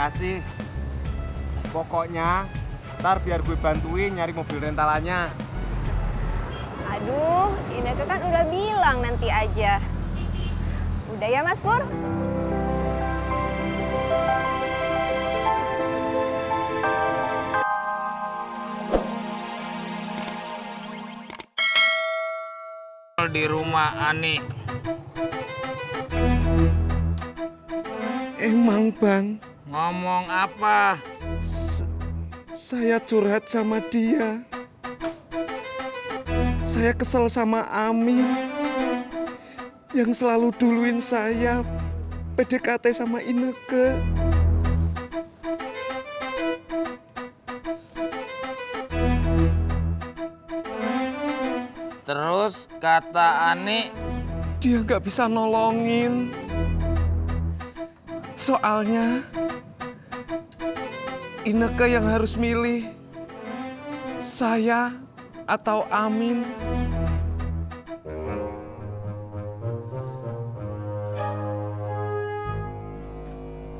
Makasih. Pokoknya ntar biar gue bantuin nyari mobil rentalannya. Aduh, Ineke kan udah bilang nanti aja. Udah ya Mas Pur? Di rumah Ani. Emang Bang, Ngomong apa? saya curhat sama dia. Saya kesel sama Amin yang selalu duluin saya PDKT sama Ineke. Terus kata Ani, Dia nggak bisa nolongin. Soalnya Ineke yang harus milih, saya atau Amin.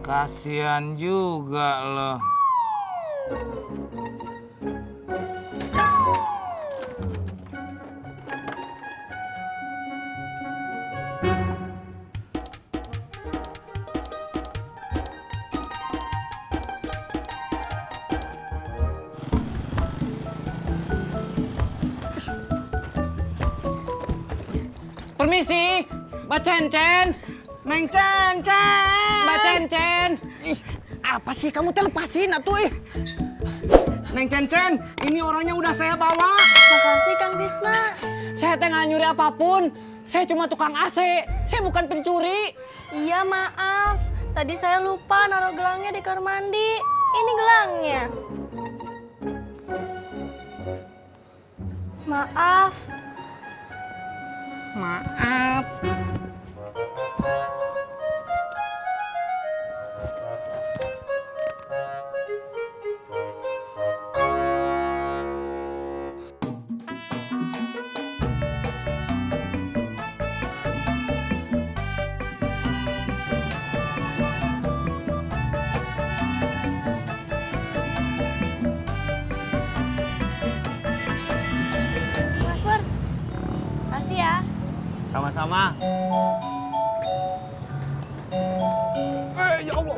kasihan juga loh. Permisi, Mbak Cencen. Neng Cencen! Mbak Cencen. Ih, apa sih kamu lepasin atuh ih. Neng Cencen, ini orangnya udah saya bawa. Makasih Kang Tisna. Saya teh nggak nyuri apapun. Saya cuma tukang AC. Saya bukan pencuri. Iya maaf, tadi saya lupa naruh gelangnya di kamar mandi. Ini gelangnya. Maaf. Maaf. Mas Pur, kasih ya. Sama-sama. Ya Allah.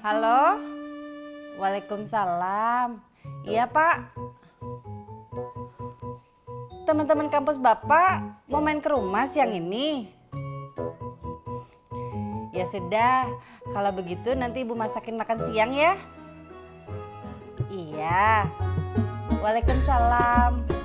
Halo, Waalaikumsalam. Iya Pak. Teman-teman kampus Bapak mau main ke rumah siang ini. Ya sudah, kalau begitu nanti Ibu masakin makan siang ya. Iya. Waalaikumsalam.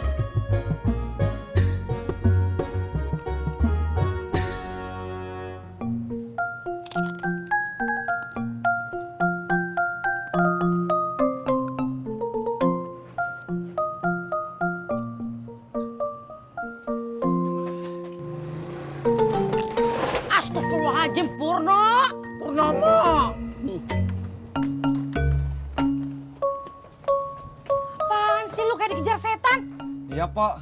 Astagfirullahaladzim, Purno. Purnomo. Apaan sih lu kayak dikejar setan? Iya, Pok.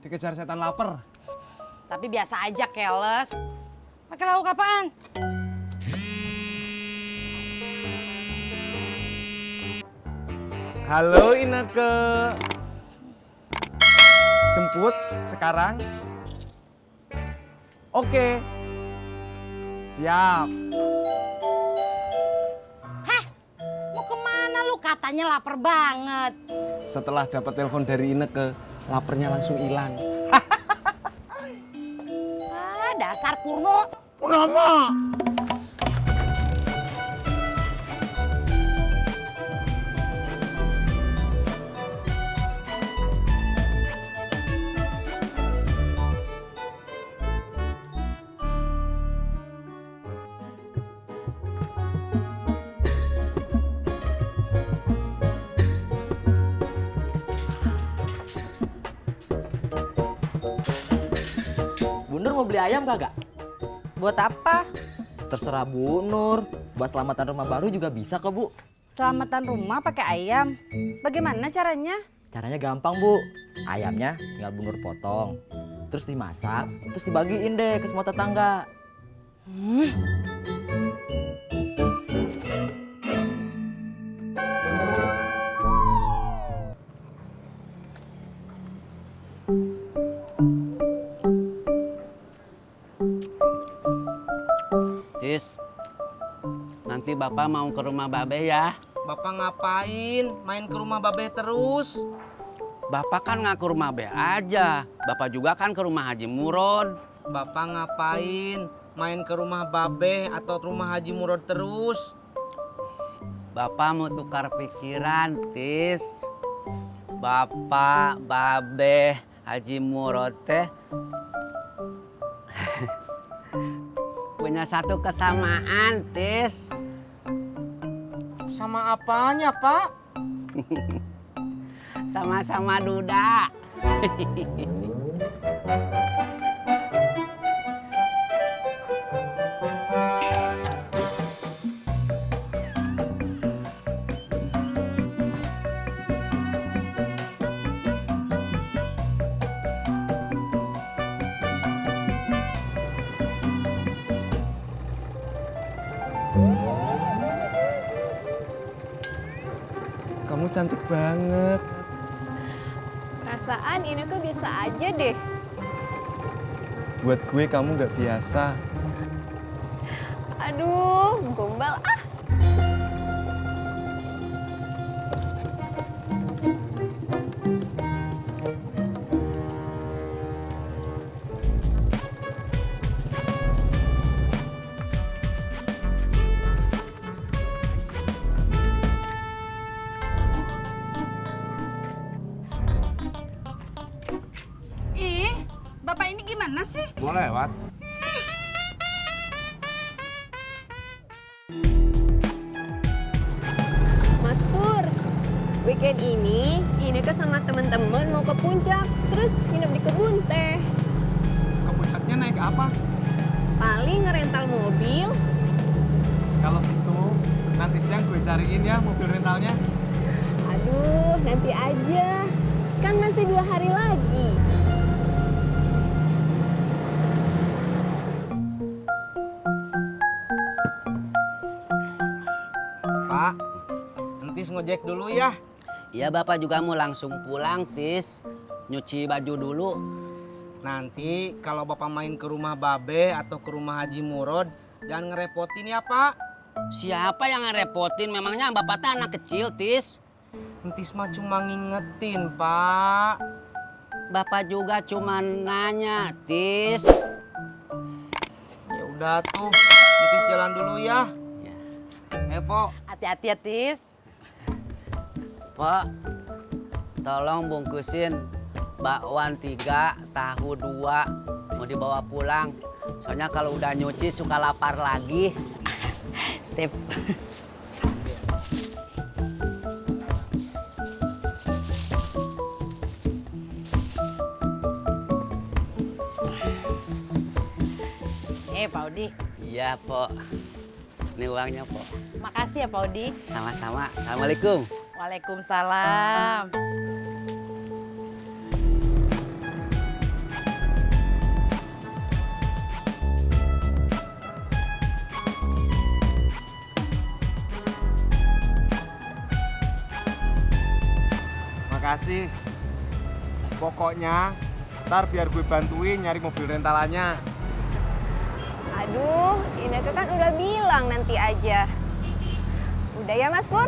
Dikejar setan lapar. Tapi biasa aja, keles. Pakai lauk apaan? Halo Ineke. Jemput sekarang? Oke. Siap. Mau kemana lu? Katanya lapar banget. Setelah dapat telepon dari Ineke, laparnya langsung hilang. Ah, dasar Purno. Purnomo. mau beli ayam kagak? Buat apa? Terserah Bu Nur. Buat selamatan rumah baru juga bisa kok Bu. Selamatan rumah pakai ayam. Bagaimana caranya? Caranya gampang Bu. Ayamnya tinggal Bu Nur potong. Terus dimasak, terus dibagiin deh ke semua tetangga. Tis, nanti Bapak mau ke rumah Babe ya. Bapak ngapain? Main ke rumah Babe terus? Bapak kan nggak ke rumah Babe aja. Bapak juga kan ke rumah Haji Murod. Bapak ngapain? Main ke rumah Babe atau ke rumah Haji Murod terus? Bapak mau tukar pikiran, Tis. Bapak, Babe, Haji Murod teh punya satu kesamaan, Tis. Sama apanya, Pak? Sama-sama duda. Kamu cantik banget. Perasaan ini tuh biasa aja deh. Buat gue kamu nggak biasa. Aduh, gombal ah. Ih, Bapak ini gimana sih? Boleh lewat. Mas Pur, weekend ini Ineke sama temen-temen mau ke puncak, terus nginep di kebun teh. Ke puncaknya naik apa? Paling ngerental mobil. Kalau gitu nanti siang gue cariin ya mobil rentalnya. Aduh, nanti aja. Kan masih 2 hari lagi. Pak, entis ngojek dulu ya. Iya, Bapak juga mau langsung pulang, Tis. Nyuci baju dulu. Nanti kalau Bapak main ke rumah Babe atau ke rumah Haji Murod, jangan ngerepotin ya, Pak. Siapa yang ngerepotin? Memangnya Bapak tuh anak kecil, Tis. Entis mah cuma ngingetin, Pak. Bapak juga cuma nanya, Tis. Ya udah tuh, entis jalan dulu ya. Po. Hati-hati ya, Tis. Pak, tolong bungkusin bakwan 3, tahu 2. Mau dibawa pulang. Soalnya kalau udah nyuci suka lapar lagi. Sip. Pak Odi. Iya, Po. Ini uangnya, Po. Makasih ya Pak Odi. Sama-sama. Assalamualaikum. Waalaikumsalam. Makasih. Pokoknya ntar biar gue bantuin nyari mobil rentalannya. Aduh, Ineke kan udah bilang nanti aja. Udah ya Mas Pur?